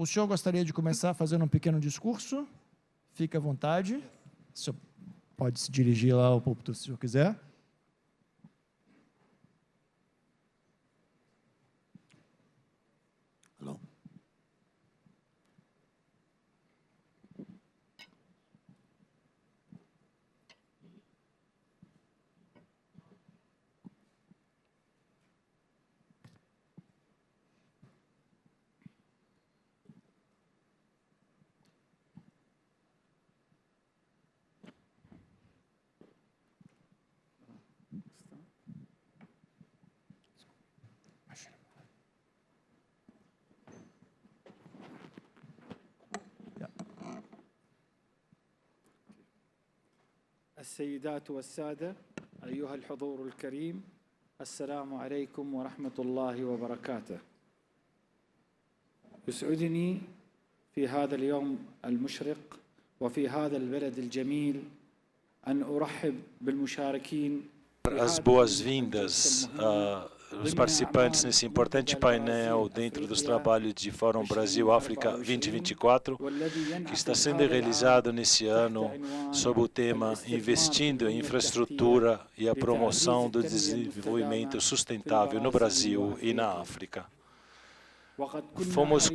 o senhor gostaria de começar fazendo um pequeno discurso? Fique à vontade. O senhor pode se dirigir lá ao púlpito se o senhor quiser. Hello. السيدات والسادة أيها الحضور الكريم السلام عليكم ورحمة الله وبركاته. يسعدني في هذا اليوم المشرق وفي هذا البلد الجميل أن أرحب بالمشاركين As boas-vindas aos participantes nesse importante painel dentro dos trabalhos de Fórum Brasil-África 2024, que está sendo realizado nesse ano sob o tema Investindo em Infraestrutura e a Promoção do Desenvolvimento Sustentável no Brasil e na África. Fomos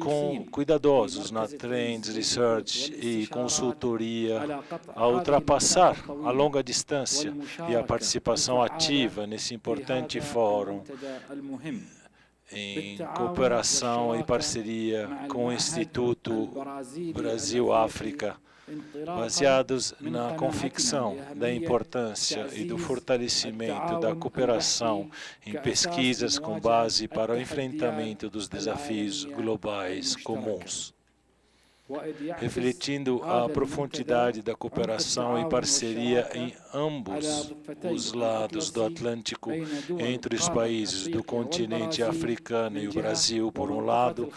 cuidadosos na Trends Research e consultoria a ultrapassar a longa distância e a participação ativa nesse importante fórum em cooperação e parceria com o Instituto Brasil-África, baseados na convicção da importância e do fortalecimento da cooperação em pesquisas com base para o enfrentamento dos desafios globais comuns. Refletindo a profundidade da cooperação e parceria em ambos os lados do Atlântico, entre os países do continente africano e o Brasil, por um lado,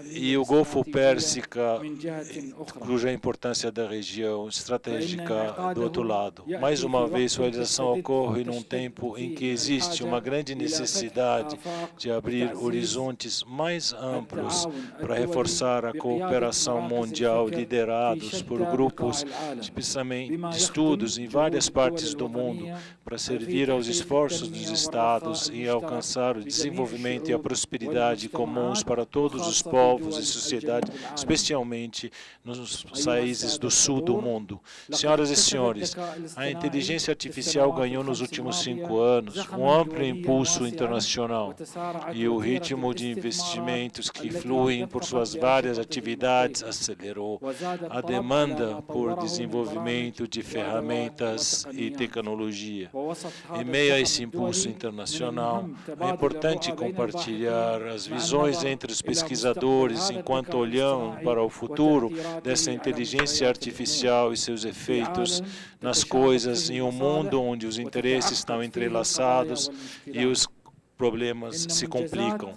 e o Golfo Pérsico, cuja importância da região estratégica do outro lado. Mais uma vez, sua realização ocorre num tempo em que existe uma grande necessidade de abrir horizontes mais amplos para reforçar a cooperação mundial liderados por grupos de estudos em várias partes do mundo para servir aos esforços dos Estados em alcançar o desenvolvimento e a prosperidade comuns para todos os povos e sociedades, especialmente nos países do sul do mundo. Senhoras e senhores, a inteligência artificial ganhou nos últimos 5 anos um amplo impulso internacional e o ritmo de investimentos que fluem por suas várias atividades acelerou a demanda por desenvolvimento de ferramentas e tecnologia. Em meio a esse impulso internacional, é importante compartilhar as visões entre os pesquisadores enquanto olham para o futuro dessa inteligência artificial e seus efeitos nas coisas em um mundo onde os interesses estão entrelaçados e os problemas se complicam.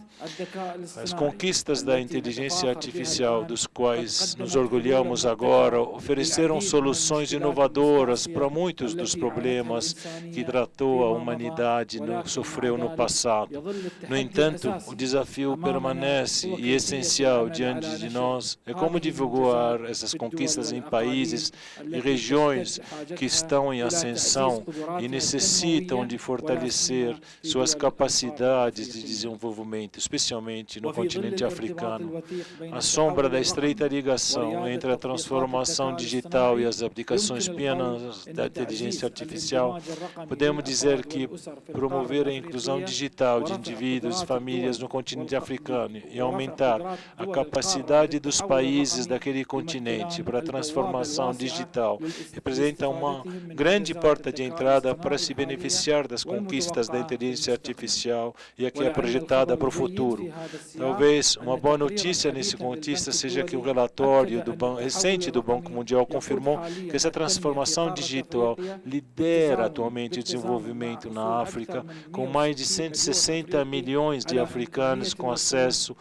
As conquistas da inteligência artificial, dos quais nos orgulhamos agora, ofereceram soluções inovadoras para muitos dos problemas que tratou a humanidade sofreu no passado. No entanto, o desafio permanece e essencial diante de nós é como divulgar essas conquistas em países e regiões que estão em ascensão e necessitam de fortalecer suas capacidades de desenvolvimento, especialmente no continente africano. À sombra da estreita ligação entre a transformação digital e as aplicações plenas da inteligência artificial, podemos dizer que promover a inclusão digital de indivíduos e famílias no continente africano e aumentar a capacidade dos países daquele continente para a transformação digital representa uma grande porta de entrada para se beneficiar das conquistas da inteligência artificial e a que é projetada para o futuro. Talvez uma boa notícia nesse contexto seja que o relatório recente do Banco Mundial confirmou que essa transformação digital lidera atualmente o desenvolvimento na África, com mais de 160 milhões de africanos com acesso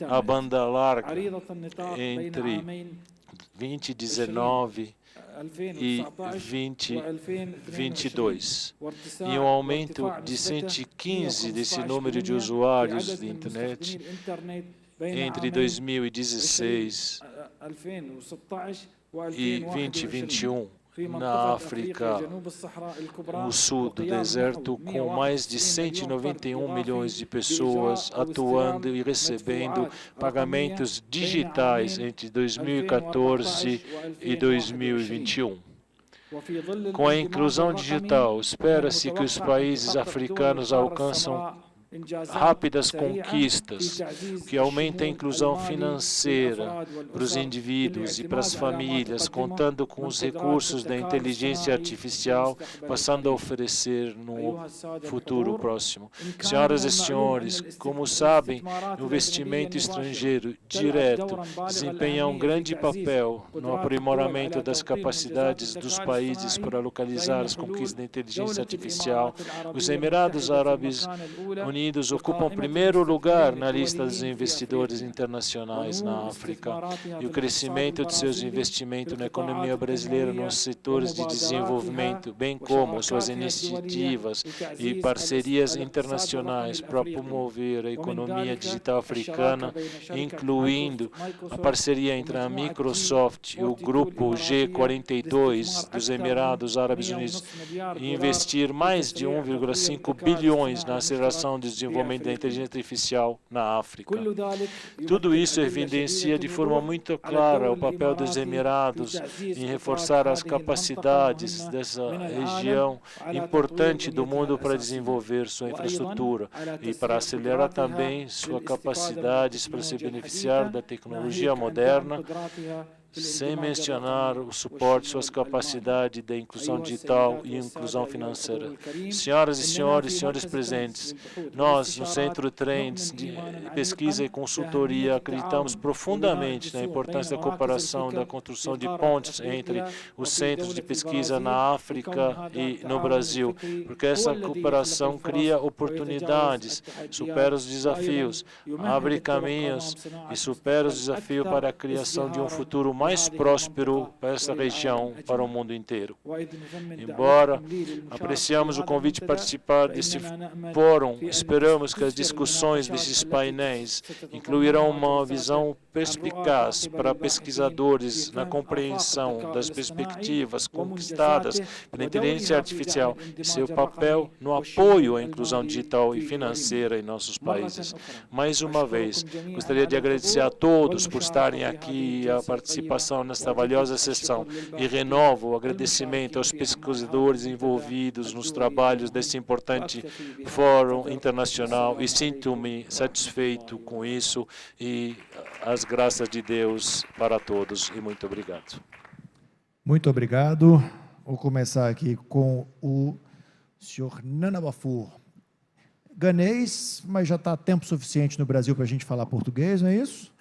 à banda larga entre 2019 e 2022, e um aumento de 115 desse número de usuários de internet entre 2016 e 2021, na África, no sul do deserto, com mais de 191 milhões de pessoas atuando e recebendo pagamentos digitais entre 2014 e 2021. Com a inclusão digital, espera-se que os países africanos alcançam rápidas conquistas, que aumenta a inclusão financeira para os indivíduos e para as famílias, contando com os recursos da inteligência artificial, passando a oferecer no futuro próximo. Senhoras e senhores, como sabem, o investimento estrangeiro direto desempenha um grande papel no aprimoramento das capacidades dos países para localizar as conquistas da inteligência artificial. Os Emirados Árabes Unidos ocupam o primeiro lugar na lista dos investidores internacionais na África, e o crescimento de seus investimentos na economia brasileira nos setores de desenvolvimento, bem como suas iniciativas e parcerias internacionais para promover a economia digital africana, incluindo a parceria entre a Microsoft e o grupo G42 dos Emirados Árabes Unidos, e investir mais de 1,5 bilhões na aceleração do desenvolvimento da inteligência artificial na África. Tudo isso evidencia de forma muito clara o papel dos Emirados em reforçar as capacidades dessa região importante do mundo para desenvolver sua infraestrutura e para acelerar também suas capacidades para se beneficiar da tecnologia moderna, sem mencionar o suporte, suas capacidades da inclusão digital e inclusão financeira. Senhoras e senhores presentes, nós, no Centro Trends de Pesquisa e Consultoria, acreditamos profundamente na importância da cooperação, da construção de pontes entre os centros de pesquisa na África e no Brasil, porque essa cooperação cria oportunidades, supera os desafios, abre caminhos e supera os desafios para a criação de um futuro mais próspero para essa região, para o mundo inteiro. Embora apreciamos o convite de participar desse fórum, esperamos que as discussões desses painéis incluirão uma visão perspicaz para pesquisadores na compreensão das perspectivas conquistadas pela inteligência artificial e seu papel no apoio à inclusão digital e financeira em nossos países. Mais uma vez, gostaria de agradecer a todos por estarem aqui e a participação nesta valiosa sessão, e renovo o agradecimento aos pesquisadores envolvidos nos trabalhos desse importante fórum internacional, e sinto-me satisfeito com isso, e as graças de Deus para todos, e muito obrigado. Muito obrigado. Vou começar aqui com o senhor Nana Bafur. Ganês, mas já está tempo suficiente no Brasil para a gente falar português, não é isso?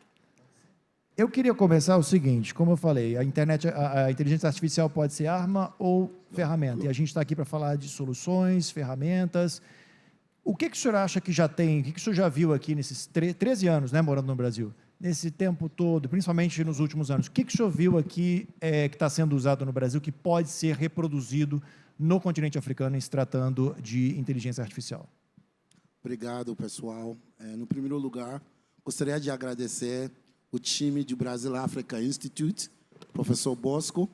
Eu queria começar o seguinte, como eu falei, a inteligência artificial pode ser arma ou ferramenta, e a gente está aqui para falar de soluções, ferramentas. O que o senhor acha que já tem, o que o senhor já viu aqui nesses 13 anos, né, morando no Brasil, nesse tempo todo, principalmente nos últimos anos, o que o senhor viu aqui que está sendo usado no Brasil, que pode ser reproduzido no continente africano em se tratando de inteligência artificial? Obrigado, pessoal. No primeiro lugar, gostaria de agradecer o time do Brasil Africa Institute, professor Bosco,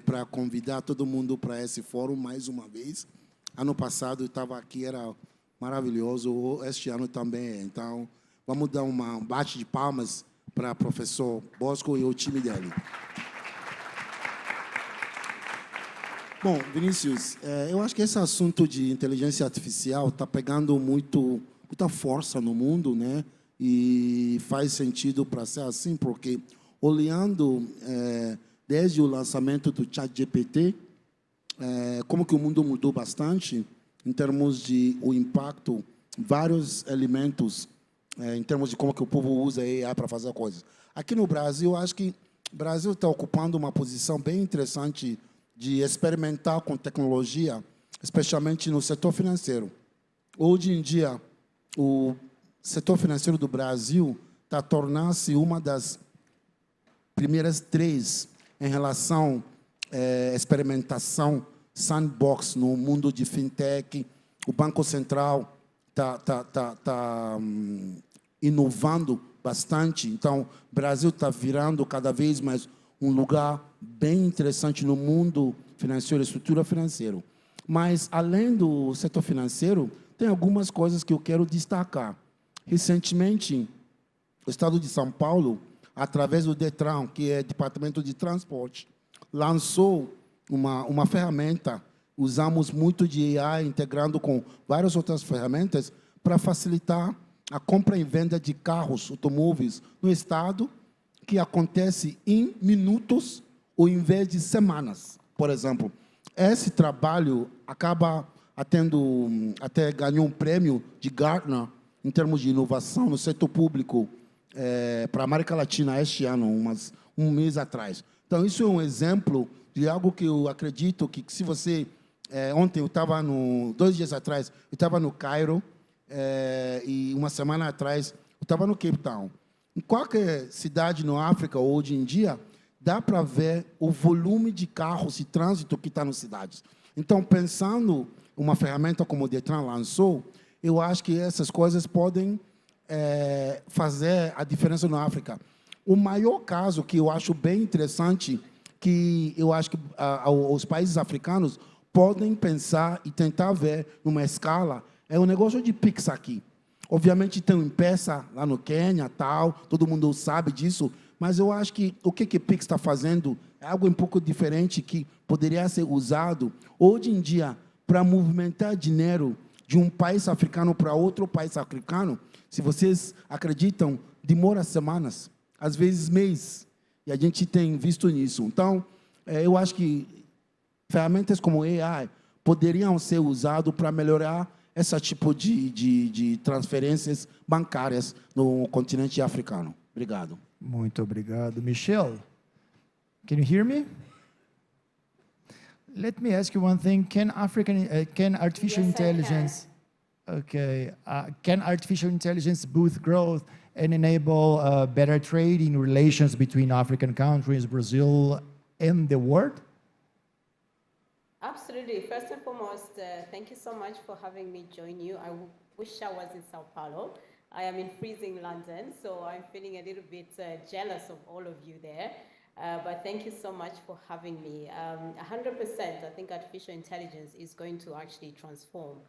para convidar todo mundo para esse fórum mais uma vez. Ano passado eu estava aqui, era maravilhoso, este ano também. Então, vamos dar um bate de palmas para o professor Bosco e o time dele. Bom, Vinícius, eu acho que esse assunto de inteligência artificial está pegando muita força no mundo, né? E faz sentido para ser assim, porque olhando desde o lançamento do ChatGPT, como que o mundo mudou bastante em termos de o impacto, vários elementos, em termos de como que o povo usa a AI para fazer coisas. Aqui no Brasil, acho que o Brasil está ocupando uma posição bem interessante de experimentar com tecnologia, especialmente no setor financeiro. Hoje em dia, o setor financeiro do Brasil está tornando-se uma das primeiras 3 em relação à experimentação sandbox no mundo de fintech. O Banco Central está inovando bastante. Então, o Brasil está virando cada vez mais um lugar bem interessante no mundo financeiro, estrutura financeira. Mas, além do setor financeiro, tem algumas coisas que eu quero destacar. Recentemente, o Estado de São Paulo, através do DETRAN, que é Departamento de Transporte, lançou uma ferramenta. Usamos muito de AI, integrando com várias outras ferramentas, para facilitar a compra e venda de carros, automóveis, no Estado, que acontece em minutos ou em vez de semanas, por exemplo. Esse trabalho acaba até ganhou um prêmio de Gartner em termos de inovação no setor público para a América Latina este ano, um mês atrás. Então, isso é um exemplo de algo que eu acredito que se você... ontem, 2 dias atrás, eu estava no Cairo, e uma semana atrás, eu estava no Cape Town. Em qualquer cidade na África, hoje em dia, dá para ver o volume de carros e trânsito que está nas cidades. Então, pensando uma ferramenta como o Detran lançou, eu acho que essas coisas podem fazer a diferença na África. O maior caso que eu acho bem interessante, que eu acho que os países africanos podem pensar e tentar ver numa escala, é o negócio de Pix aqui. Obviamente tem um M-Pesa lá no Quênia, tal, todo mundo sabe disso, mas eu acho que o que o Pix está fazendo é algo um pouco diferente que poderia ser usado hoje em dia para movimentar dinheiro de um país africano para outro país africano. Se vocês acreditam, demora semanas, às vezes meses, e a gente tem visto nisso. Então, eu acho que ferramentas como AI poderiam ser usadas para melhorar esse tipo de transferências bancárias no continente africano. Obrigado. Muito obrigado. Michelle, can you hear me? Let me ask you one thing. Can artificial intelligence... Okay. Can artificial intelligence boost growth and enable better trading relations between African countries, Brazil, and the world? Absolutely. First and foremost, thank you so much for having me join you. I wish I was in Sao Paulo. I am in freezing London, so I'm feeling a little bit jealous of all of you there. But thank you so much for having me. 100%, I think artificial intelligence is going to actually transform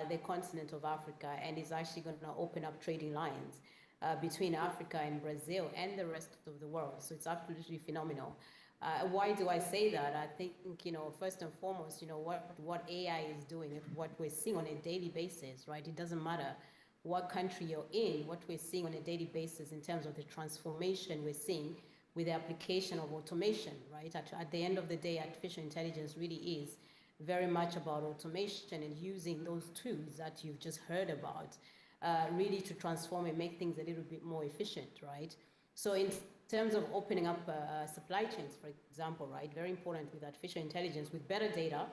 the continent of Africa and is actually going to open up trading lines between Africa and Brazil and the rest of the world. So it's absolutely phenomenal. Why do I say that? I think, first and foremost, what AI is doing, what we're seeing on a daily basis, right? It doesn't matter what country you're in, what we're seeing on a daily basis in terms of the transformation we're seeing with the application of automation, right? At the end of the day, artificial intelligence really is very much about automation and using those tools that you've just heard about, really to transform and make things a little bit more efficient, right? So in terms of opening up supply chains, for example, right, very important with artificial intelligence, with better data,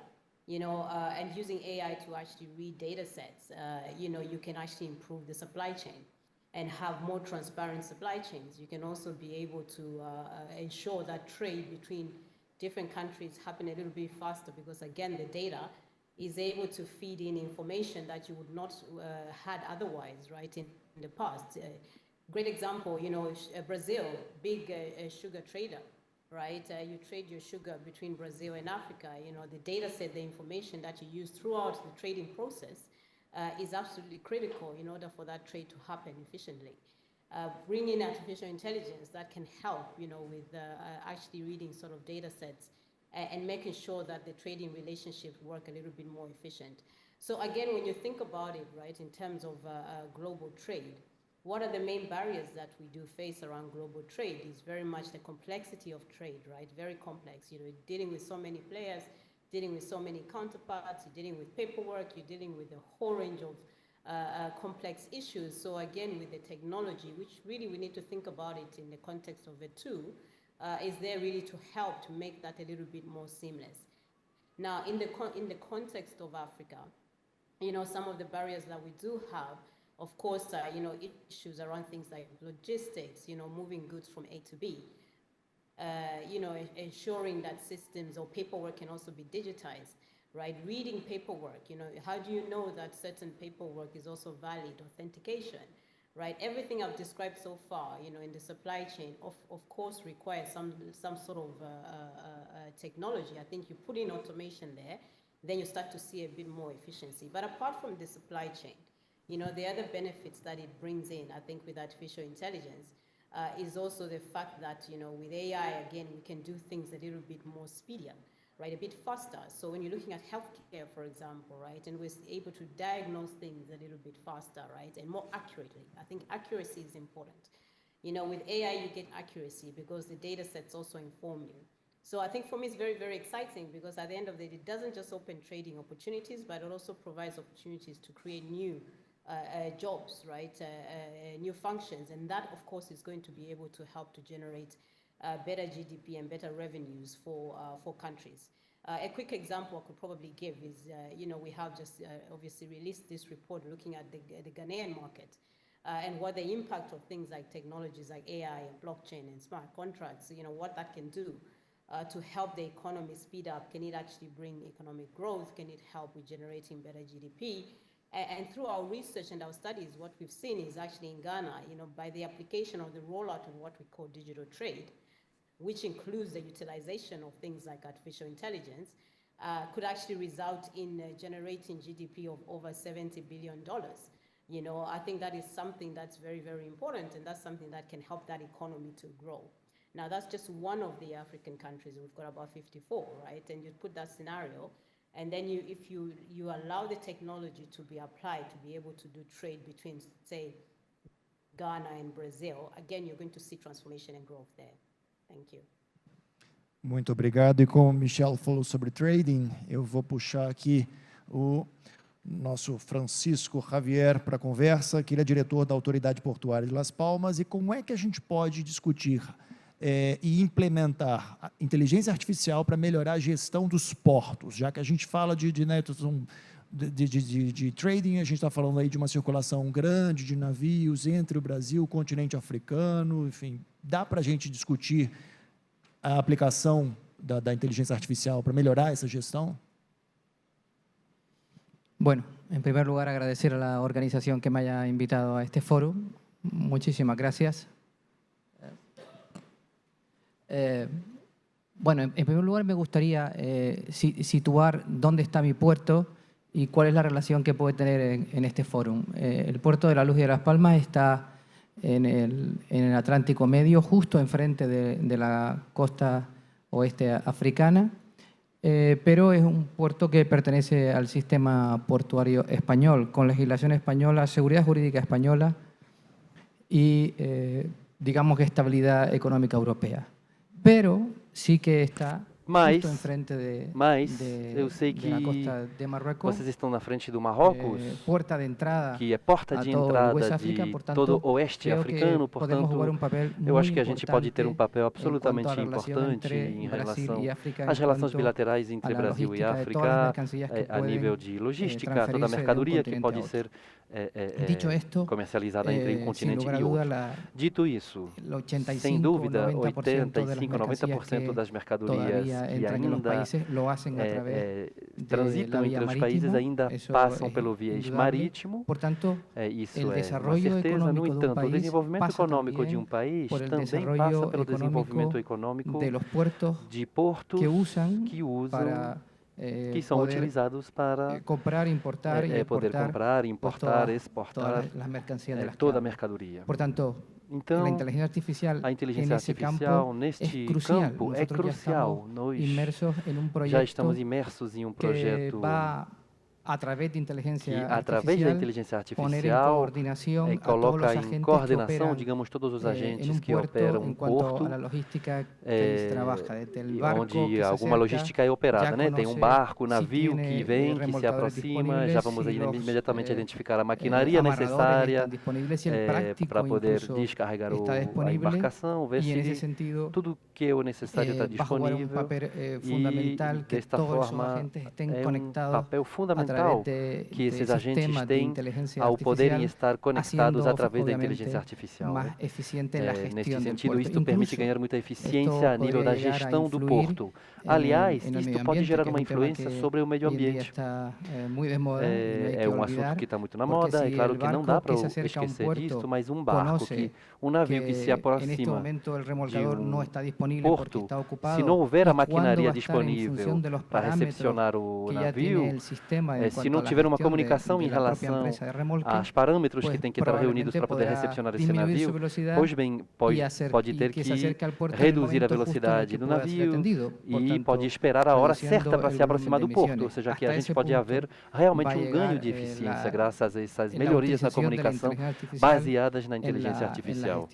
and using AI to actually read data sets, you can actually improve the supply chain and have more transparent supply chains. You can also be able to ensure that trade between different countries happen a little bit faster because, again, the data is able to feed in information that you would not had otherwise, right, in the past. Great example, Brazil, big sugar trader, right? You trade your sugar between Brazil and Africa. The data set, the information that you use throughout the trading process is absolutely critical in order for that trade to happen efficiently. Bring in artificial intelligence that can help, with actually reading sort of data sets and making sure that the trading relationships work a little bit more efficient. So again, when you think about it, right, in terms of global trade, what are the main barriers that we do face around global trade is very much the complexity of trade, right? Very complex. Dealing with so many players, dealing with so many counterparts, you're dealing with paperwork, you're dealing with a whole range of complex issues. So again, with the technology, which really we need to think about it in the context of it too, is there really to help to make that a little bit more seamless. Now, in the context of Africa, some of the barriers that we do have, of course, issues around things like logistics, moving goods from A to B, ensuring that systems or paperwork can also be digitized, right? Reading paperwork, how do you know that certain paperwork is also valid? Authentication, right? Everything I've described so far, in the supply chain, of course, requires some sort of technology. I think you put in automation there, then you start to see a bit more efficiency. But apart from the supply chain, the other benefits that it brings in, I think, with artificial intelligence, is also the fact that, with AI, again, we can do things a little bit more speedier, right, a bit faster. So when you're looking at healthcare, for example, right, and we're able to diagnose things a little bit faster, right, and more accurately. I think accuracy is important. With AI, you get accuracy because the data sets also inform you. So I think for me, it's very, very exciting because at the end of the day, it doesn't just open trading opportunities, but it also provides opportunities to create new jobs, right, new functions. And that, of course, is going to be able to help to generate better GDP and better revenues for countries. A quick example I could probably give is, we have just obviously released this report looking at the Ghanaian market and what the impact of things like technologies like AI and blockchain and smart contracts, what that can do to help the economy speed up. Can it actually bring economic growth? Can it help with generating better GDP? And through our research and our studies, what we've seen is actually in Ghana, by the application of the rollout of what we call digital trade, which includes the utilization of things like artificial intelligence, could actually result in generating GDP of over $70 billion. I think that is something that's very, very important, and that's something that can help that economy to grow. Now, that's just one of the African countries. We've got about 54, right? And you put that scenario, and then if you allow the technology to be applied to be able to do trade between, say, Ghana and Brazil, again, you're going to see transformation and growth there. Thank you. Muito obrigado. E como o Michel falou sobre trading, eu vou puxar aqui o nosso Francisco Javier para a conversa, que ele é diretor da Autoridade Portuária de Las Palmas, e como é que a gente pode discutir e implementar a inteligência artificial para melhorar a gestão dos portos, já que a gente fala de trading, a gente está falando aí de uma circulação grande de navios entre o Brasil e o continente africano, enfim, dá para a gente discutir a aplicação da inteligência artificial para melhorar essa gestão? Bueno, en primer lugar agradecer a la organización que me haya invitado a este foro. Muchísimas gracias. Bueno, en primer lugar me gustaría situar dónde está mi puerto y cuál es la relación que puede tener en este foro. El puerto de La Luz y de Las Palmas está en el Atlántico Medio, justo enfrente de la costa oeste africana, pero es un puerto que pertenece al sistema portuario español, con legislación española, seguridad jurídica española y, digamos que estabilidad económica europea. Pero sí que está justo enfrente de eu sei que la costa de Marruecos, vocês estão na frente do Marrocos, puerta de entrada que é porta de entrada de todo o oeste africano, portanto, eu acho que a gente pode ter um papel absolutamente importante em relação às relações bilaterais entre Brasil e África, a nível de logística, toda a mercadoria que pode ser comercializada entre um continente e outro. Dito isso, sem dúvida, 85-90% das mercadorias que ainda transitam entre os países ainda passam pelo viés marítimo. Isso é uma certeza. No entanto, o desenvolvimento econômico de um país também passa pelo desenvolvimento econômico de portos que são utilizados para comprar, importar poder comprar, importar, exportar toda a mercadoria. Então, a inteligência artificial neste campo é crucial. Nós já estamos imersos em um projeto que, através da inteligência artificial, coloca em coordenação, digamos, todos os agentes que operam um porto, onde alguma logística é operada, né? Tem um barco, navio que vem, que se aproxima, já vamos imediatamente identificar a maquinaria necessária para poder descarregar a embarcação, ver se tudo que é o necessário está disponível, e desta forma é um papel fundamental fundamental que esses agentes têm ao poderem estar conectados através da inteligência artificial. Neste sentido, isto permite ganhar muita eficiência a nível da gestão do porto. Aliás, isto pode gerar uma influência sobre o meio ambiente. É um assunto que está muito na moda, é claro que não dá para esquecer disto, mas um barco, um navio que se aproxima de um porto, se não houver a maquinaria disponível para recepcionar o navio, se não tiver uma comunicação em relação aos parâmetros que têm que estar reunidos para poder recepcionar esse navio, pois bem, pode ter que reduzir a velocidade do navio e pode esperar a hora certa para se aproximar do porto, ou seja, que a gente pode haver realmente um ganho de eficiência graças a essas melhorias na comunicação baseadas na inteligência artificial.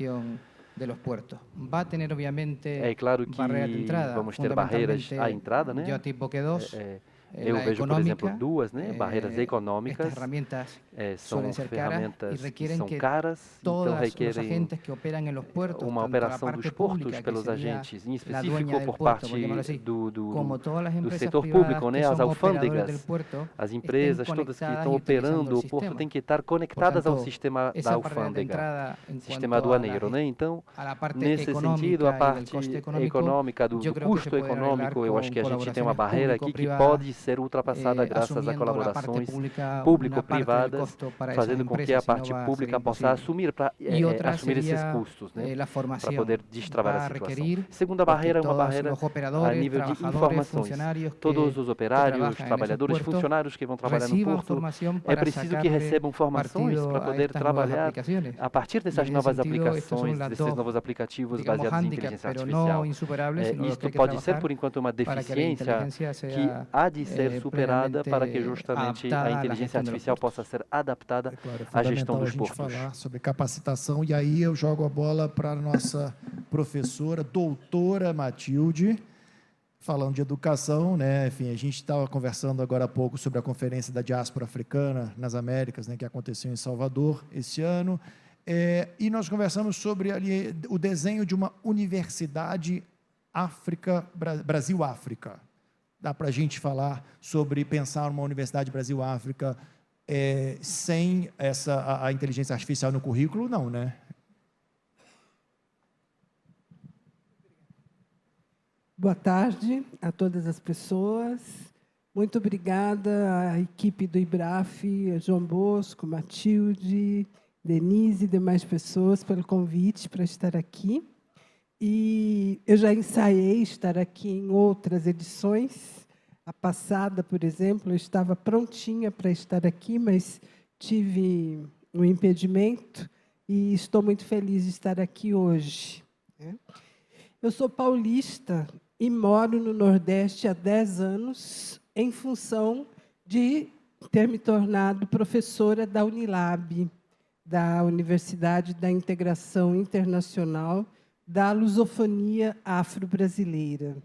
É claro que vamos ter barreiras à entrada, né? Eu vejo, por exemplo, duas, né? Barreiras econômicas, são ferramentas que são caras, então requerem uma operação dos portos pelos agentes, em específico por parte do setor público, né? As alfândegas, as empresas todas que estão operando o porto têm que estar conectadas ao sistema da alfândega, sistema aduaneiro, né? Então, nesse sentido, a parte econômica, do custo econômico, eu acho que a gente tem uma barreira aqui que pode ser ultrapassada graças a colaborações público-privadas, fazendo com que a parte pública possa assumir esses custos, né, para poder destravar a situação. Segunda barreira é uma barreira a nível de informações. Todos os operários, trabalhadores, funcionários que vão trabalhar no porto, é preciso que recebam formações para poder trabalhar a partir dessas novas aplicações, desses novos aplicativos baseados em inteligência artificial. Isto pode ser, por enquanto, uma deficiência que há de ser superada para que justamente a inteligência artificial possa ser adaptada à gestão dos portos. Falar sobre capacitação, e aí eu jogo a bola para a nossa professora, doutora Matilde, falando de educação, né? Enfim, a gente estava conversando agora há pouco sobre a conferência da diáspora africana nas Américas, né, que aconteceu em Salvador esse ano, e nós conversamos sobre ali o desenho de uma universidade Brasil-África. Dá para a gente falar sobre pensar uma Universidade Brasil-África sem a inteligência artificial no currículo? Não, né? Boa tarde a todas as pessoas. Muito obrigada à equipe do IBRAF, João Bosco, Matilde, Denise e demais pessoas pelo convite para estar aqui. E eu já ensaiei estar aqui em outras edições. A passada, por exemplo, eu estava prontinha para estar aqui, mas tive um impedimento e estou muito feliz de estar aqui hoje. Eu sou paulista e moro no Nordeste há 10 anos, em função de ter me tornado professora da Unilab, da Universidade da Integração Internacional da Lusofonia Afro-Brasileira.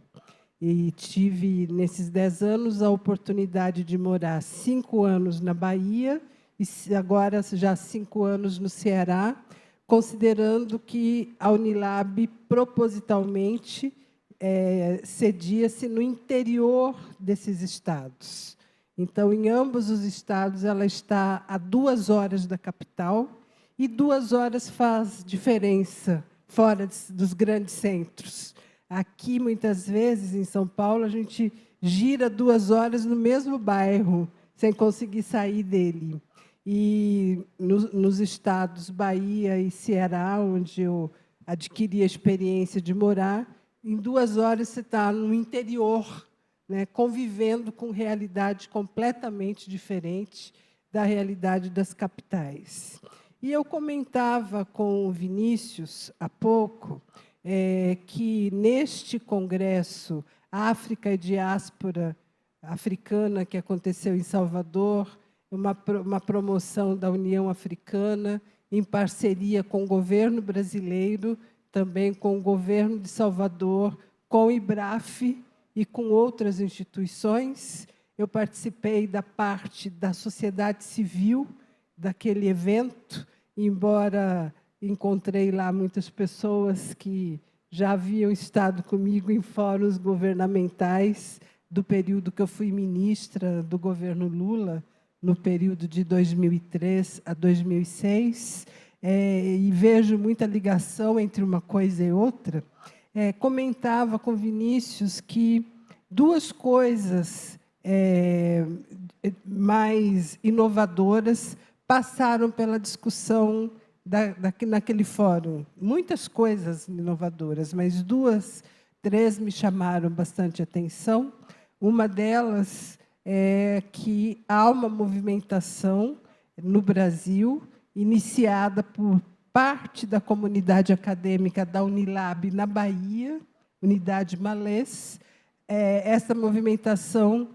E tive, nesses 10 anos, a oportunidade de morar 5 anos na Bahia e agora já 5 anos no Ceará, considerando que a Unilab, propositalmente, cedia-se no interior desses estados. Então, em ambos os estados, ela está a 2 horas da capital e 2 horas faz diferença fora dos grandes centros. Aqui, muitas vezes, em São Paulo, a gente gira 2 horas no mesmo bairro, sem conseguir sair dele. E nos estados Bahia e Ceará, onde eu adquiri a experiência de morar, em 2 horas você está no interior, né, convivendo com realidade completamente diferente da realidade das capitais. E eu comentava com o Vinícius, há pouco, que neste congresso África e Diáspora Africana, que aconteceu em Salvador, uma promoção da União Africana, em parceria com o governo brasileiro, também com o governo de Salvador, com o IBRAF e com outras instituições. Eu participei da parte da sociedade civil daquele evento, embora encontrei lá muitas pessoas que já haviam estado comigo em fóruns governamentais do período que eu fui ministra do governo Lula, no período de 2003 a 2006, e vejo muita ligação entre uma coisa e outra. Comentava com Vinícius que duas coisas mais inovadoras passaram pela discussão naquele fórum. Muitas coisas inovadoras, mas duas, três me chamaram bastante atenção. Uma delas é que há uma movimentação no Brasil, iniciada por parte da comunidade acadêmica da Unilab na Bahia, Unidade Malês, essa movimentação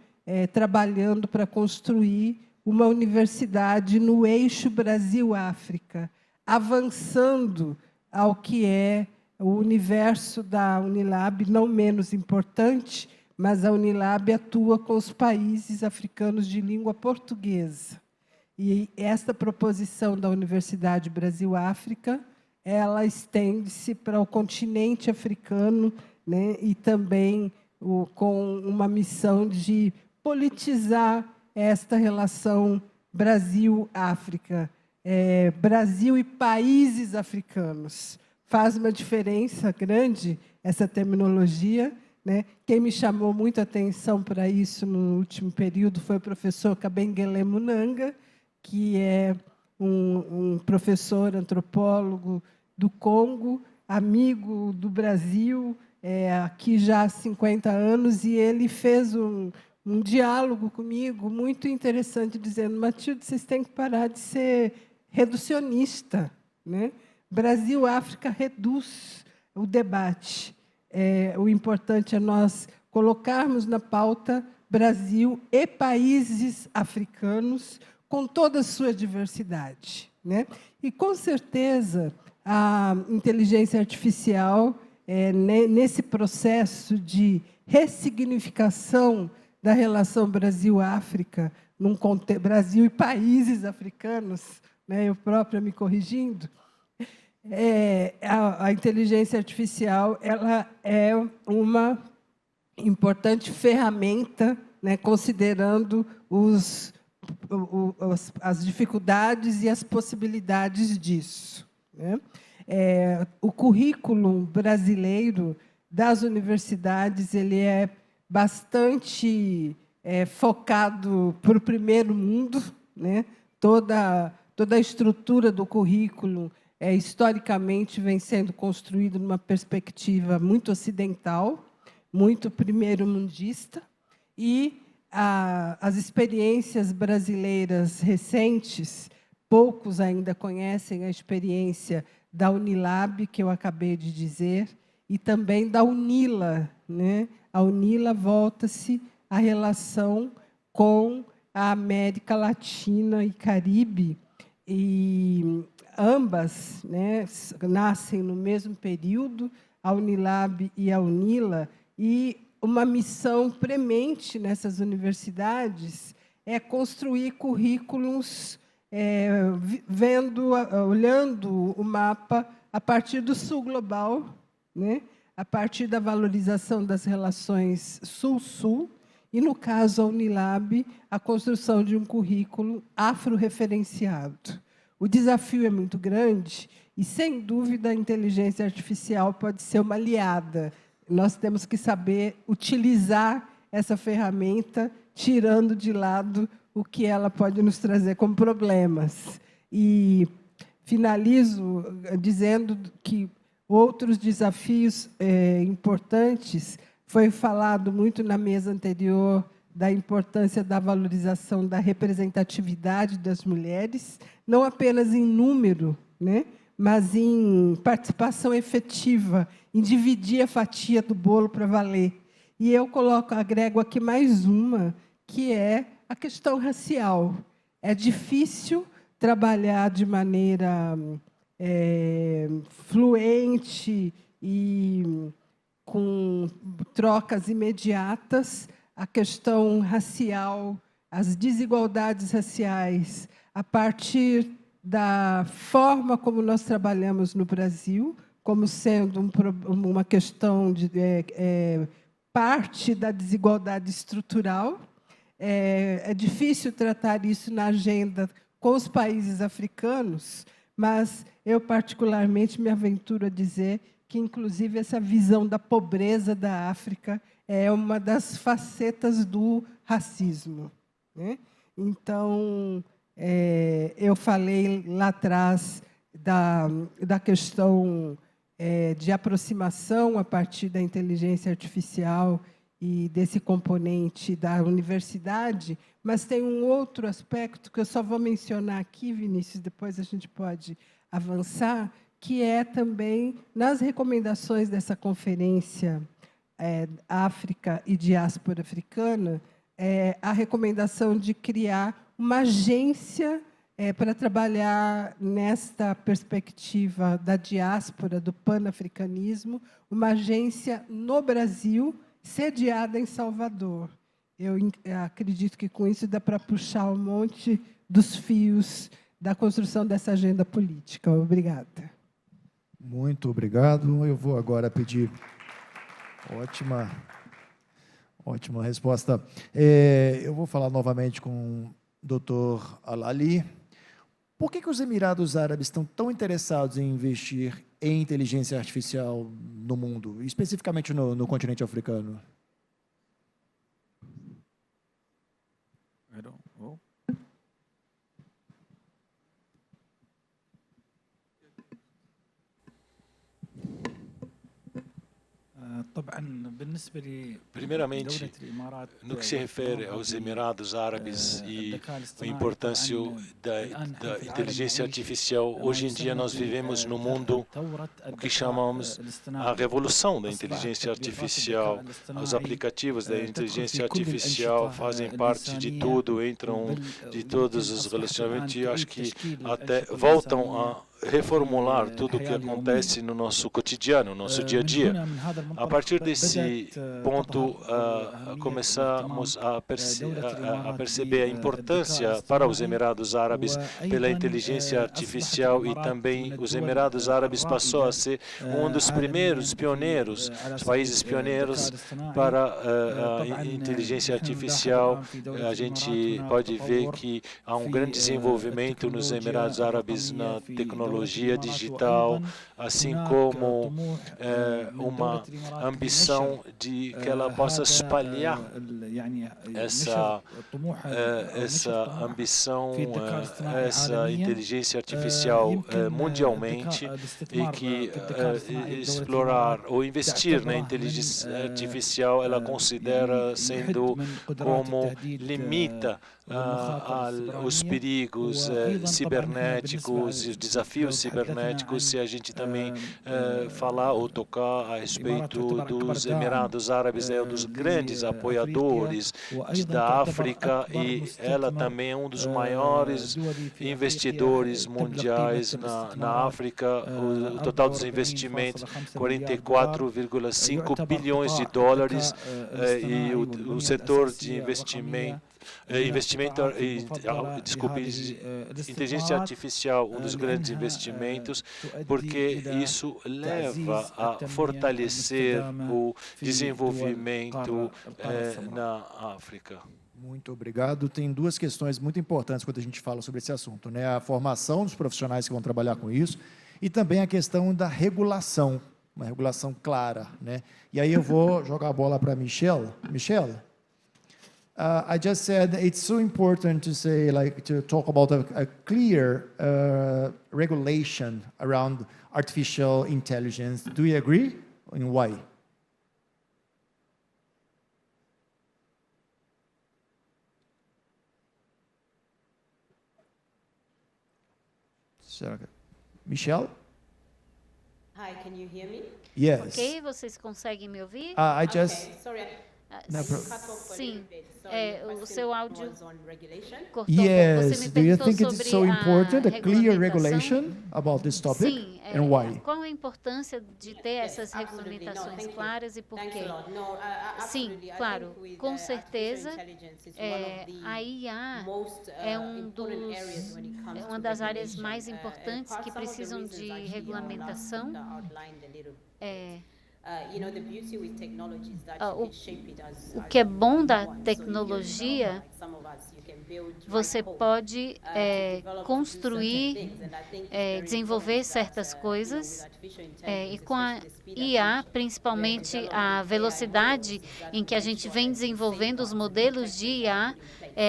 trabalhando para construir uma universidade no eixo Brasil-África, avançando ao que é o universo da Unilab, não menos importante, mas a Unilab atua com os países africanos de língua portuguesa. E esta proposição da Universidade Brasil-África, ela estende-se para o continente africano, né, e também com uma missão de politizar esta relação Brasil-África, Brasil e países africanos. Faz uma diferença grande essa terminologia, né? Quem me chamou muita atenção para isso no último período foi o professor Kabengele Munanga, que é um professor antropólogo do Congo, amigo do Brasil, aqui já há 50 anos, e ele fez um diálogo comigo muito interessante, dizendo: Matilde, vocês têm que parar de ser reducionista, né? Brasil-África reduz o debate. O importante é nós colocarmos na pauta Brasil e países africanos com toda a sua diversidade, né? E, com certeza, a inteligência artificial, nesse processo de ressignificação da relação Brasil-África, Brasil e países africanos, né, eu própria me corrigindo, a inteligência artificial ela é uma importante ferramenta, né, considerando as dificuldades e as possibilidades disso, né? O currículo brasileiro das universidades ele é bastante focado para o primeiro mundo, né? Toda a estrutura do currículo historicamente vem sendo construída numa perspectiva muito ocidental, muito primeiro-mundista, e as experiências brasileiras recentes, poucos ainda conhecem a experiência da Unilab, que eu acabei de dizer, e também da Unila, né? A Unila volta-se à relação com a América Latina e Caribe, e ambas, né, nascem no mesmo período, a Unilab e a Unila, e uma missão premente nessas universidades é construir currículos olhando o mapa a partir do sul global, né, a partir da valorização das relações sul-sul, e, no caso, a Unilab, a construção de um currículo afro-referenciado. O desafio é muito grande e, sem dúvida, a inteligência artificial pode ser uma aliada. Nós temos que saber utilizar essa ferramenta, tirando de lado o que ela pode nos trazer como problemas. E finalizo dizendo que outros desafios importantes, foi falado muito na mesa anterior da importância da valorização da representatividade das mulheres, não apenas em número, né, mas em participação efetiva, em dividir a fatia do bolo para valer. E eu agrego aqui mais uma, que é a questão racial. É difícil trabalhar de maneira fluente e com trocas imediatas a questão racial, as desigualdades raciais, a partir da forma como nós trabalhamos no Brasil, como sendo uma questão parte da desigualdade estrutural. É difícil tratar isso na agenda com os países africanos, mas eu, particularmente, me aventuro a dizer que, inclusive, essa visão da pobreza da África é uma das facetas do racismo, né? Então, eu falei lá atrás da questão de aproximação a partir da inteligência artificial e desse componente da universidade, mas tem um outro aspecto que eu só vou mencionar aqui, Vinícius, depois a gente pode avançar, que é também, nas recomendações dessa conferência África e Diáspora Africana, a recomendação de criar uma agência para trabalhar nesta perspectiva da diáspora, do panafricanismo, uma agência no Brasil, sediada em Salvador. Eu acredito que, com isso, dá para puxar um monte dos fios da construção dessa agenda política. Obrigada. Muito obrigado. Eu vou agora pedir... Ótima resposta. Eu vou falar novamente com o Dr. Al-Ali. Por que os Emirados Árabes estão tão interessados em investir em inteligência artificial no mundo, especificamente no continente africano? Primeiramente, no que se refere aos Emirados Árabes e a importância da inteligência artificial, hoje em dia nós vivemos no mundo o que chamamos a revolução da inteligência artificial. Os aplicativos da inteligência artificial fazem parte de tudo, entram de todos os relacionamentos e acho que até voltam a reformular tudo o que acontece no nosso cotidiano, no nosso dia a dia. A partir desse ponto, começamos a perceber a importância para os Emirados Árabes pela inteligência artificial e também os Emirados Árabes passou a ser um dos primeiros pioneiros, os países pioneiros para a inteligência artificial. A gente pode ver que há um grande desenvolvimento nos Emirados Árabes na tecnologia digital, assim como uma ambição de que ela possa espalhar essa ambição, essa inteligência artificial mundialmente e que explorar ou investir na inteligência artificial ela considera sendo como limita os perigos cibernéticos e os desafios cibernéticos, se a gente também falar ou tocar a respeito dos Emirados Árabes, é um dos grandes apoiadores da África e ela também é um dos maiores investidores mundiais na África. O total dos investimentos, 44,5 bilhões de dólares e o setor de inteligência artificial, um dos grandes investimentos, porque isso leva a fortalecer o desenvolvimento na África. Muito obrigado. Tem duas questões muito importantes quando a gente fala sobre esse assunto, né? A formação dos profissionais que vão trabalhar com isso e também a questão da regulação, uma regulação clara, né? E aí eu vou jogar a bola para Michelle. Michelle, I just said it's so important to say, to talk about a clear regulation around artificial intelligence. Do you agree? And why? Michelle? Hi, can you hear me? Yes. Ok, vocês conseguem me ouvir? I just... Okay, sorry. Sim, o seu áudio cortou. Yes. Você me Do you perguntou think it's so sobre important, a clear regulamentação? regulation about this topic? Sim, And why? qual a importância de ter essas regulamentações claras e por quê? Sim, claro, com certeza, a IA é uma das áreas mais importantes que precisam de regulamentação. O que é bom da tecnologia, você pode construir, desenvolver certas coisas, e com a IA, principalmente a velocidade em que a gente vem desenvolvendo os modelos de IA,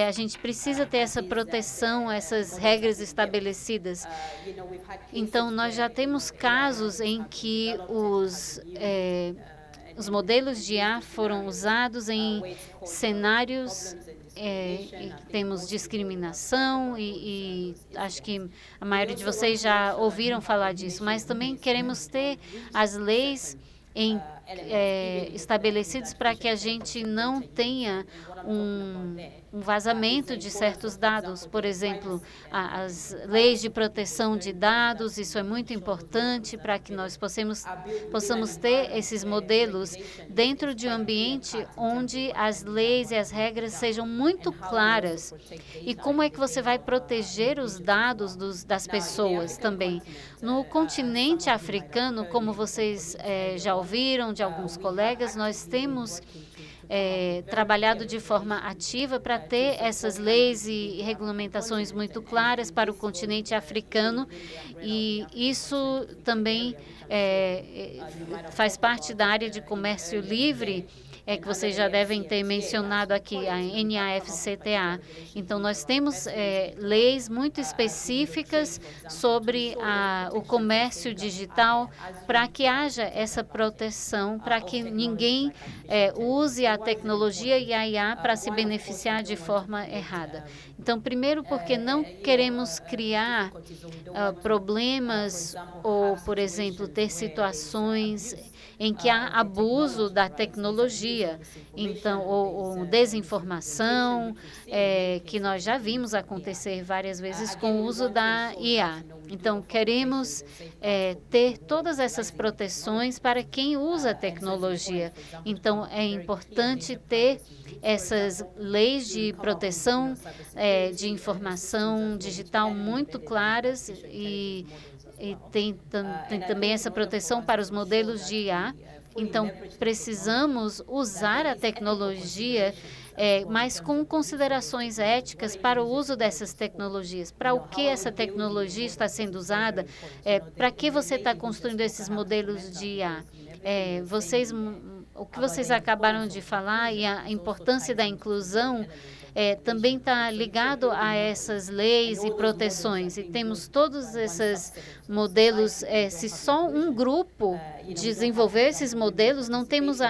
a gente precisa ter essa proteção, essas regras estabelecidas. Então, nós já temos casos em que os modelos de IA foram usados em cenários temos discriminação e acho que a maioria de vocês já ouviram falar disso, mas também queremos ter as leis estabelecidas para que a gente não tenha um vazamento de certos dados. Por exemplo, as leis de proteção de dados, isso é muito importante para que nós possamos ter esses modelos dentro de um ambiente onde as leis e as regras sejam muito claras. E como é que você vai proteger os dados das pessoas também? No continente africano, como vocês já ouviram de alguns colegas, nós temos trabalhado de forma ativa para ter essas leis e regulamentações muito claras para o continente africano, e isso também faz parte da área de comércio livre, que vocês já devem ter mencionado aqui, a NAFCTA. Então, nós temos leis muito específicas sobre o comércio digital para que haja essa proteção, para que ninguém use a tecnologia e a IA para se beneficiar de forma errada. Então, primeiro, porque não queremos criar problemas ou, por exemplo, ter situações em que há abuso da tecnologia, então, ou desinformação, que nós já vimos acontecer várias vezes com o uso da IA. Então, queremos ter todas essas proteções para quem usa a tecnologia. Então, é importante ter essas leis de proteção de informação digital muito claras e tem também essa proteção para os modelos de IA. Então, precisamos usar a tecnologia, mas com considerações éticas para o uso dessas tecnologias. Para o que essa tecnologia está sendo usada? Para que você está construindo esses modelos de IA? O que vocês acabaram de falar e a importância da inclusão também está ligado a essas leis e proteções. E temos todos esses modelos. Se só um grupo desenvolver esses modelos, não temos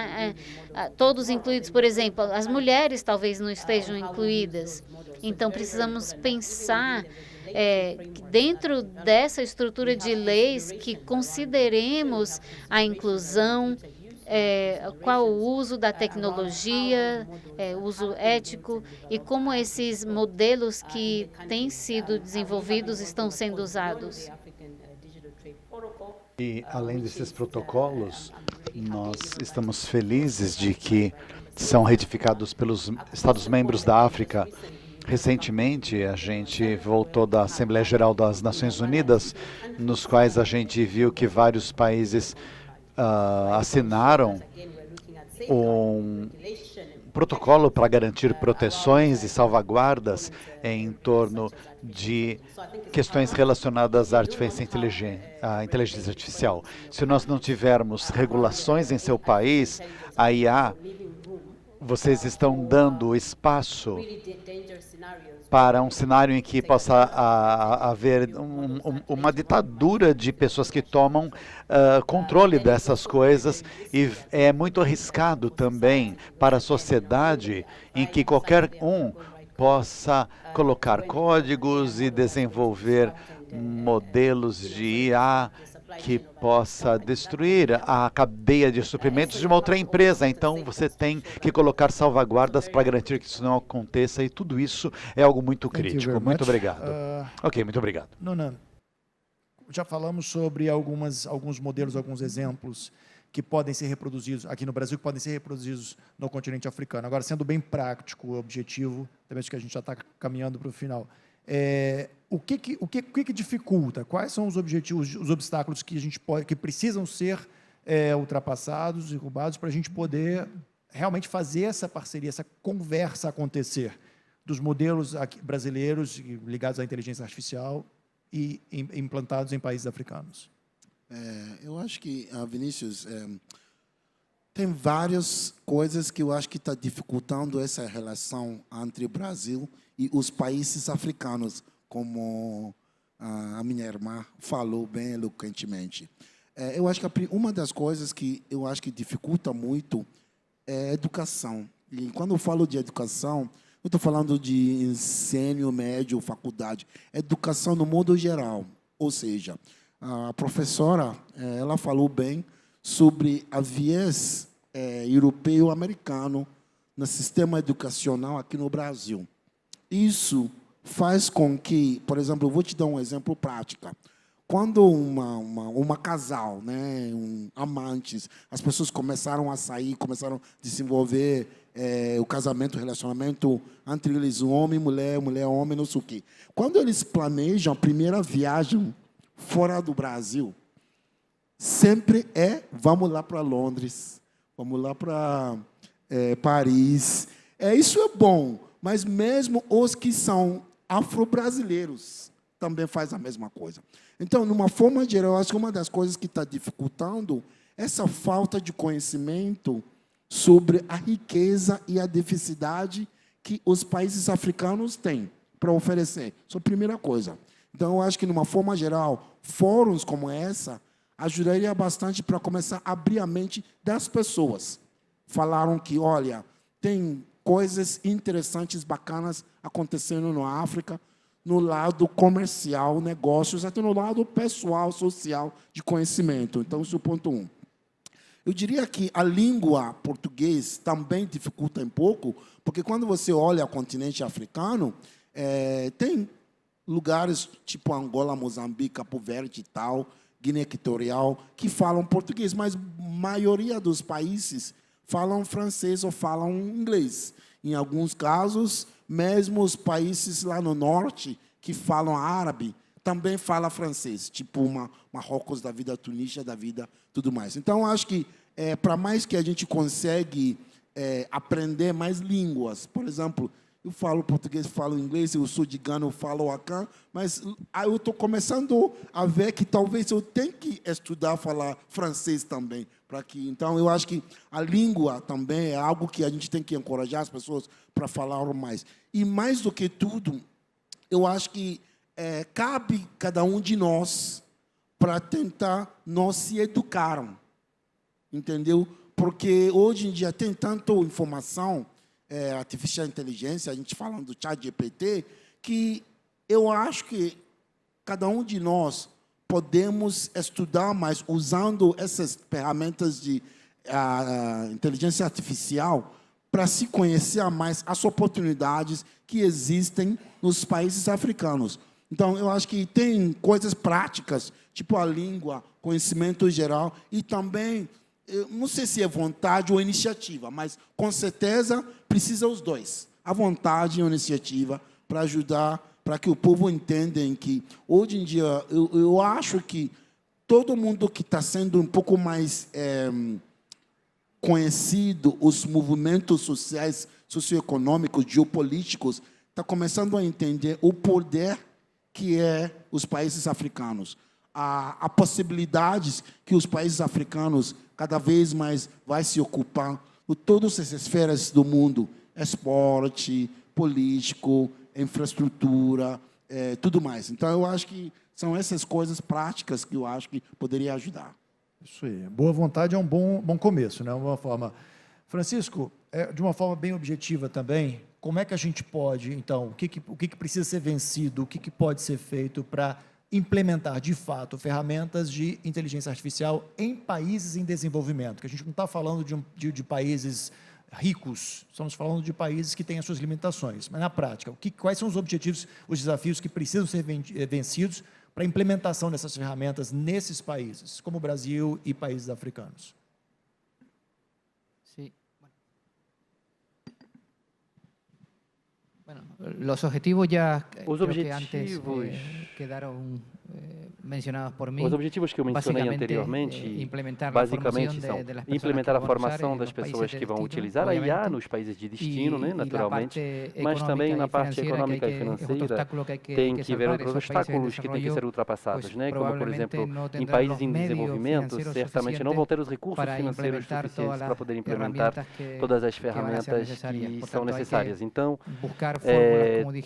todos incluídos. Por exemplo, as mulheres talvez não estejam incluídas. Então, precisamos pensar dentro dessa estrutura de leis que consideremos a inclusão, qual o uso da tecnologia, uso ético e como esses modelos que têm sido desenvolvidos estão sendo usados. E, além desses protocolos, nós estamos felizes de que são ratificados pelos Estados-membros da África. Recentemente, a gente voltou da Assembleia Geral das Nações Unidas, nos quais a gente viu que vários países assinaram um protocolo para garantir proteções e salvaguardas em torno de questões relacionadas à inteligência artificial. Se nós não tivermos regulações em seu país, a IA, vocês estão dando espaço para um cenário em que possa haver uma ditadura de pessoas que tomam controle dessas coisas, e é muito arriscado também para a sociedade em que qualquer um possa colocar códigos e desenvolver modelos de IA que possa destruir a cadeia de suprimentos de uma outra empresa. Então, você tem que colocar salvaguardas para garantir que isso não aconteça, e tudo isso é algo muito crítico. Muito obrigado. Ok, muito obrigado. Nunan, já falamos sobre alguns modelos, alguns exemplos que podem ser reproduzidos aqui no Brasil, que podem ser reproduzidos no continente africano. Agora, sendo bem prático, objetivo, também acho que a gente já está caminhando para o final. O que dificulta? Quais são os objetivos, os obstáculos que a gente que precisam ser ultrapassados e derrubados, para a gente poder realmente fazer essa parceria, essa conversa acontecer dos modelos brasileiros ligados à inteligência artificial e implantados em países africanos. Eu acho que, Vinícius, tem várias coisas que eu acho que está dificultando essa relação entre o Brasil e os países africanos, como a minha irmã falou bem eloquentemente. Eu acho que uma das coisas que eu acho que dificulta muito é a educação. E quando eu falo de educação, eu estou falando de ensino médio, faculdade. Educação no modo geral. Ou seja, a professora ela falou bem sobre a viés europeu-americano no sistema educacional aqui no Brasil. Isso faz com que, por exemplo, eu vou te dar um exemplo prático. Quando uma casal, né, amantes, as pessoas começaram a sair, começaram a desenvolver o casamento, o relacionamento entre eles, homem, mulher, homem, não sei o quê. Quando eles planejam a primeira viagem fora do Brasil, sempre vamos lá para Londres, vamos lá para Paris. Isso é bom, mas mesmo os que são afro-brasileiros também faz a mesma coisa. Então, numa forma geral, acho que uma das coisas que está dificultando é essa falta de conhecimento sobre a riqueza e a diversidade que os países africanos têm para oferecer. Isso é a primeira coisa. Então, eu acho que, numa forma geral, fóruns como essa ajudaria bastante para começar a abrir a mente das pessoas. Falaram que, olha, tem coisas interessantes, bacanas acontecendo na África, no lado comercial, negócios, até no lado pessoal, social, de conhecimento. Então, esse é o ponto 1. Eu diria que a língua português também dificulta um pouco, porque quando você olha o continente africano, tem lugares tipo Angola, Moçambique, Cabo Verde e tal, Guiné Equatorial, que falam português, mas a maioria dos países falam francês ou falam inglês. Em alguns casos, mesmo os países lá no norte, que falam árabe, também falam francês, tipo Marrocos da vida, Tunísia da vida, tudo mais. Então, acho que, para mais que a gente consegue aprender mais línguas, por exemplo, eu falo português, falo inglês, eu sou de Gana, eu falo Akan, mas eu estou começando a ver que talvez eu tenha que estudar falar francês também. Então, eu acho que a língua também é algo que a gente tem que encorajar as pessoas para falar mais. E, mais do que tudo, eu acho que cabe cada um de nós para tentar nós se educar. Entendeu? Porque, hoje em dia, tem tanta informação, artificial inteligência, a gente falando do ChatGPT, que eu acho que cada um de nós podemos estudar mais usando essas ferramentas de inteligência artificial para se conhecer mais as oportunidades que existem nos países africanos. Então, eu acho que tem coisas práticas, tipo a língua, conhecimento geral, e também, eu não sei se é vontade ou iniciativa, mas, com certeza, precisa os dois. A vontade e a iniciativa para ajudar, para que o povo entenda que, hoje em dia, eu acho que todo mundo que está sendo um pouco mais conhecido, os movimentos sociais, socioeconômicos, geopolíticos, está começando a entender o poder que os países africanos. Há possibilidades que os países africanos cada vez mais vai se ocupar de todas as esferas do mundo, esporte, político, infraestrutura, tudo mais. Então, eu acho que são essas coisas práticas que eu acho que poderia ajudar. Isso aí. Boa vontade é um bom começo, né? Uma forma. Francisco, de uma forma bem objetiva também, como é que a gente pode, então, o que precisa ser vencido, o que pode ser feito para implementar, de fato, ferramentas de inteligência artificial em países em desenvolvimento? Que a gente não está falando de países ricos, estamos falando de países que têm as suas limitações. Mas, na prática, quais são os objetivos, os desafios que precisam ser vencidos para a implementação dessas ferramentas nesses países, como o Brasil e países africanos? Sí. Bueno, los objetivos ya creo que antes quedaron Os objetivos que eu mencionei anteriormente, basicamente, são implementar a formação das pessoas que vão utilizar a IA nos países de destino, né, naturalmente, mas também na parte econômica e financeira tem que ver outros obstáculos que têm que ser ultrapassados, né, como, por exemplo, em países em desenvolvimento, certamente não vão ter os recursos financeiros suficientes para poder implementar todas as ferramentas que são necessárias. Então,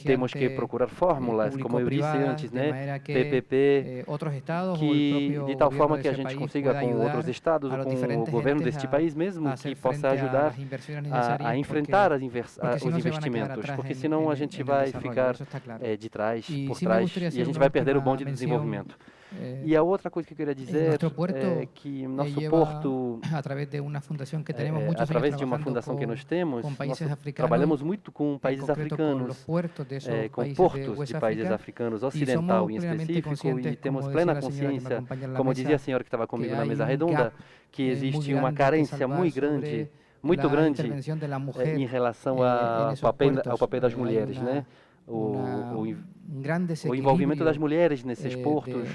temos que procurar fórmulas, como eu disse antes, né, PPP, que de tal forma que a gente consiga com outros estados ou com o governo deste país mesmo, que possa ajudar a enfrentar os investimentos, porque senão a gente vai ficar de trás, por trás, e a gente vai perder o bonde do desenvolvimento. E a outra coisa que eu queria dizer é que nosso porto, através de uma fundação que nós temos, nós trabalhamos muito com países africanos, com portos de países africanos, ocidental em específico, e temos plena consciência, como dizia a senhora que estava comigo na mesa redonda, que existe uma carência muito grande em relação ao papel das mulheres, né? O envolvimento das mulheres nesses portos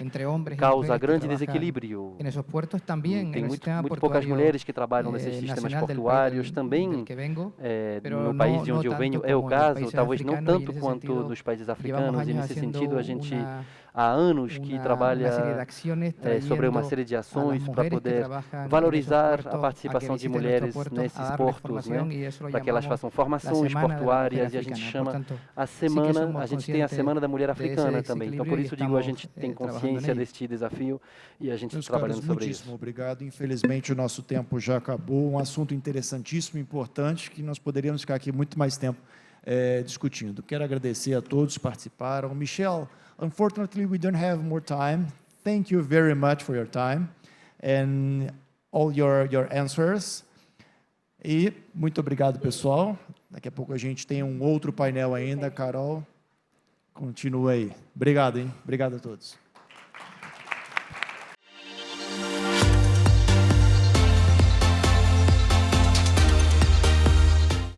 causa grande desequilíbrio. Tem muito poucas mulheres que trabalham nesses sistemas portuários. Também, no país de onde eu venho, é o caso, talvez não tanto quanto nos países africanos, e nesse sentido a gente há anos que trabalha sobre uma série de ações para poder valorizar a participação de mulheres nesses portos, né? Para que elas façam formações portuárias, e a gente chama a gente tem a Semana da Mulher Africana também. Então, por isso digo, a gente tem consciência deste desafio e a gente está trabalhando sobre isso. Obrigado. Infelizmente, o nosso tempo já acabou. Um assunto interessantíssimo, importante, que nós poderíamos ficar aqui muito mais tempo discutindo. Quero agradecer a todos que participaram. Michel, unfortunately, we don't have more time. Thank you very much for your time and all your answers. E muito obrigado, pessoal. Daqui a pouco a gente tem um outro painel ainda. Carol, continua aí. Obrigado, hein? Obrigado a todos.